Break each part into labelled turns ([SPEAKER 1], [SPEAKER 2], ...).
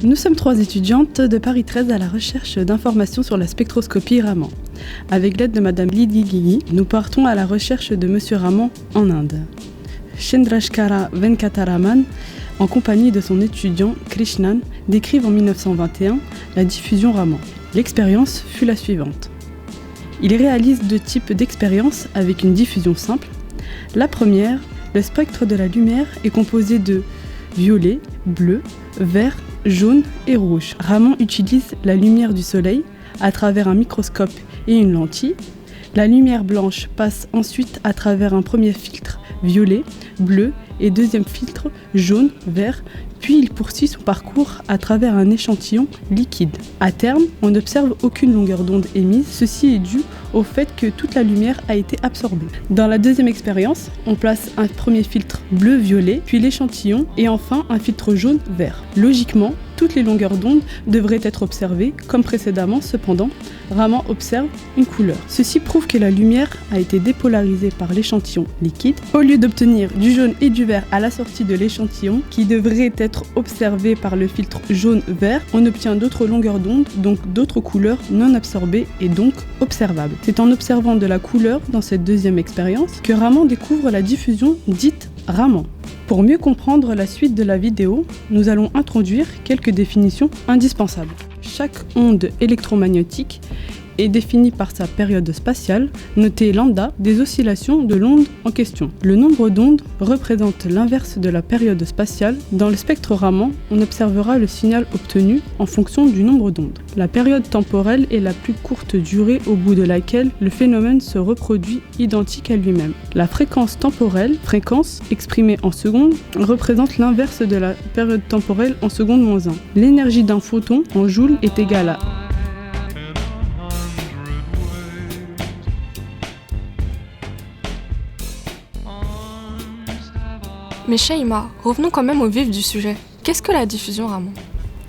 [SPEAKER 1] Nous sommes 3 étudiantes de Paris 13 à la recherche d'informations sur la spectroscopie Raman. Avec l'aide de Madame Lydie Guigui, nous partons à la recherche de Monsieur Raman en Inde. Chandrasekhara Venkataraman, en compagnie de son étudiant Krishnan, décrivent en 1921 la diffusion Raman. L'expérience fut la suivante. Ils réalisent 2 types d'expériences avec une diffusion simple. La première, le spectre de la lumière est composé de violet, bleu, vert, jaune et rouge. Raman utilise la lumière du soleil à travers un microscope et une lentille. La lumière blanche passe ensuite à travers un premier filtre violet, bleu et deuxième filtre jaune, vert, puis il poursuit son parcours à travers un échantillon liquide. À terme, on n'observe aucune longueur d'onde émise, ceci est dû au fait que toute la lumière a été absorbée. Dans la deuxième expérience, on place un premier filtre bleu-violet, puis l'échantillon et enfin un filtre jaune-vert. Logiquement, toutes les longueurs d'onde devraient être observées, comme précédemment, cependant, Raman observe une couleur. Ceci prouve que la lumière a été dépolarisée par l'échantillon liquide. Au lieu d'obtenir du jaune et du vert à la sortie de l'échantillon, qui devrait être observé par le filtre jaune-vert, on obtient d'autres longueurs d'onde, donc d'autres couleurs non absorbées et donc observables. C'est en observant de la couleur dans cette deuxième expérience que Raman découvre la diffusion dite Raman. Pour mieux comprendre la suite de la vidéo, nous allons introduire quelques définitions indispensables. Chaque onde électromagnétique est définie par sa période spatiale, notée lambda, des oscillations de l'onde en question. Le nombre d'ondes représente l'inverse de la période spatiale. Dans le spectre Raman, on observera le signal obtenu en fonction du nombre d'ondes. La période temporelle est la plus courte durée au bout de laquelle le phénomène se reproduit identique à lui-même. La fréquence temporelle, fréquence exprimée en secondes, représente l'inverse de la période temporelle en secondes moins 1. L'énergie d'un photon en joules est égale à
[SPEAKER 2] Mais Shaima, revenons quand même au vif du sujet. Qu'est-ce que la diffusion Raman ?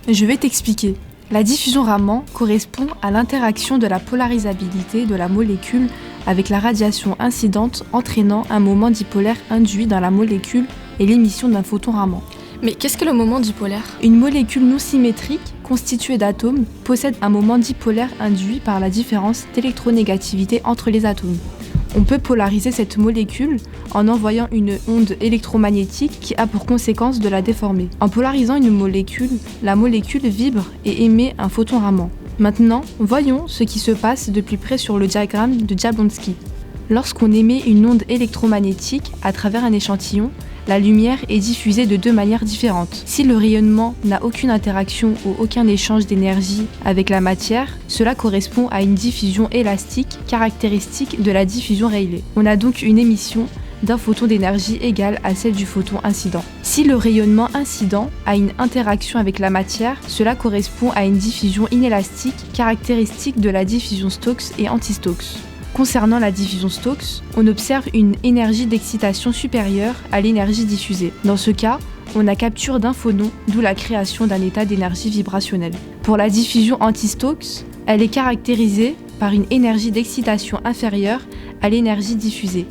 [SPEAKER 3] Je vais t'expliquer. La diffusion Raman correspond à l'interaction de la polarisabilité de la molécule avec la radiation incidente entraînant un moment dipolaire induit dans la molécule et l'émission d'un photon Raman.
[SPEAKER 2] Mais qu'est-ce que le moment dipolaire ?
[SPEAKER 3] Une molécule non symétrique constituée d'atomes possède un moment dipolaire induit par la différence d'électronégativité entre les atomes. On peut polariser cette molécule en envoyant une onde électromagnétique qui a pour conséquence de la déformer. En polarisant une molécule, la molécule vibre et émet un photon Raman. Maintenant, voyons ce qui se passe de plus près sur le diagramme de Jablonski. Lorsqu'on émet une onde électromagnétique à travers un échantillon, la lumière est diffusée de 2 manières différentes. Si le rayonnement n'a aucune interaction ou aucun échange d'énergie avec la matière, cela correspond à une diffusion élastique caractéristique de la diffusion Rayleigh. On a donc une émission d'un photon d'énergie égale à celle du photon incident. Si le rayonnement incident a une interaction avec la matière, cela correspond à une diffusion inélastique caractéristique de la diffusion Stokes et anti-Stokes. Concernant la diffusion Stokes, on observe une énergie d'excitation supérieure à l'énergie diffusée. Dans ce cas, on a capture d'un phonon, d'où la création d'un état d'énergie vibrationnelle. Pour la diffusion anti-Stokes, elle est caractérisée par une énergie d'excitation inférieure à l'énergie diffusée,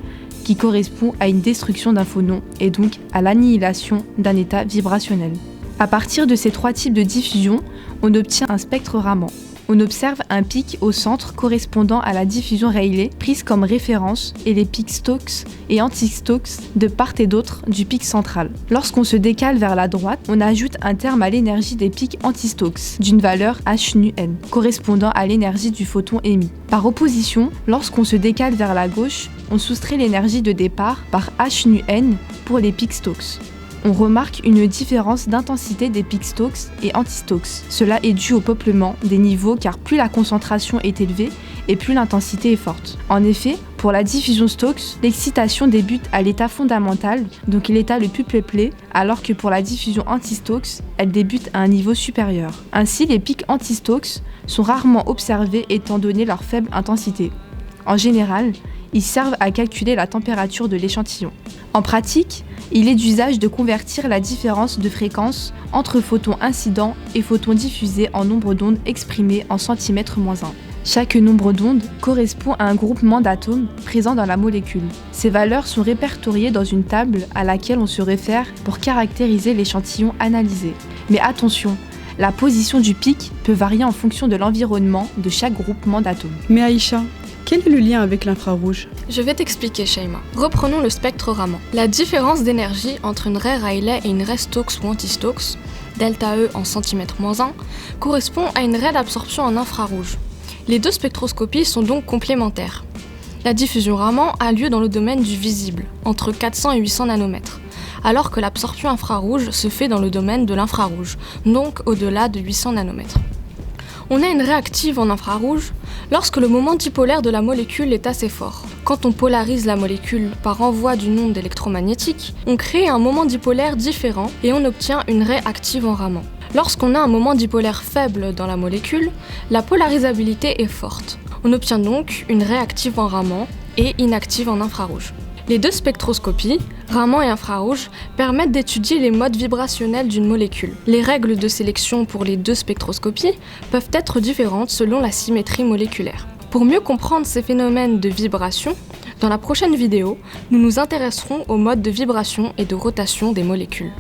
[SPEAKER 3] qui correspond à une destruction d'un phonon et donc à l'annihilation d'un état vibrationnel. À partir de ces 3 types de diffusion, on obtient un spectre Raman. On observe un pic au centre correspondant à la diffusion Rayleigh prise comme référence et les pics Stokes et anti-Stokes de part et d'autre du pic central. Lorsqu'on se décale vers la droite, on ajoute un terme à l'énergie des pics anti-Stokes d'une valeur h nu n correspondant à l'énergie du photon émis. Par opposition, lorsqu'on se décale vers la gauche, on soustrait l'énergie de départ par h nu n pour les pics Stokes. On remarque une différence d'intensité des pics Stokes et anti-Stokes. Cela est dû au peuplement des niveaux car plus la concentration est élevée et plus l'intensité est forte. En effet, pour la diffusion Stokes, l'excitation débute à l'état fondamental, donc l'état le plus peuplé, alors que pour la diffusion anti-Stokes, elle débute à un niveau supérieur. Ainsi, les pics anti-Stokes sont rarement observés étant donné leur faible intensité. En général, ils servent à calculer la température de l'échantillon. En pratique, il est d'usage de convertir la différence de fréquence entre photons incidents et photons diffusés en nombre d'ondes exprimé en cm-1. Chaque nombre d'ondes correspond à un groupement d'atomes présents dans la molécule. Ces valeurs sont répertoriées dans une table à laquelle on se réfère pour caractériser l'échantillon analysé. Mais attention, La position du pic peut varier en fonction de l'environnement de chaque groupement d'atomes.
[SPEAKER 1] Mais Aïcha, quel est le lien avec l'infrarouge?
[SPEAKER 2] Je vais t'expliquer, Shaima. Reprenons le spectre Raman. La différence d'énergie entre une raie Rayleigh et une raie Stokes ou anti-Stokes, delta E en cm-1, correspond à une raie d'absorption en infrarouge. Les deux spectroscopies sont donc complémentaires. La diffusion Raman a lieu dans le domaine du visible, entre 400 et 800 nanomètres, alors que l'absorption infrarouge se fait dans le domaine de l'infrarouge, donc au-delà de 800 nanomètres. On a une raie active en infrarouge lorsque le moment dipolaire de la molécule est assez fort. Quand on polarise la molécule par envoi d'une onde électromagnétique, on crée un moment dipolaire différent et on obtient une raie active en Raman. Lorsqu'on a un moment dipolaire faible dans la molécule, la polarisabilité est forte. On obtient donc une raie active en Raman et inactive en infrarouge. Les deux spectroscopies, Raman et infrarouge, permettent d'étudier les modes vibrationnels d'une molécule. Les règles de sélection pour les deux spectroscopies peuvent être différentes selon la symétrie moléculaire. Pour mieux comprendre ces phénomènes de vibration, dans la prochaine vidéo, nous nous intéresserons aux modes de vibration et de rotation des molécules.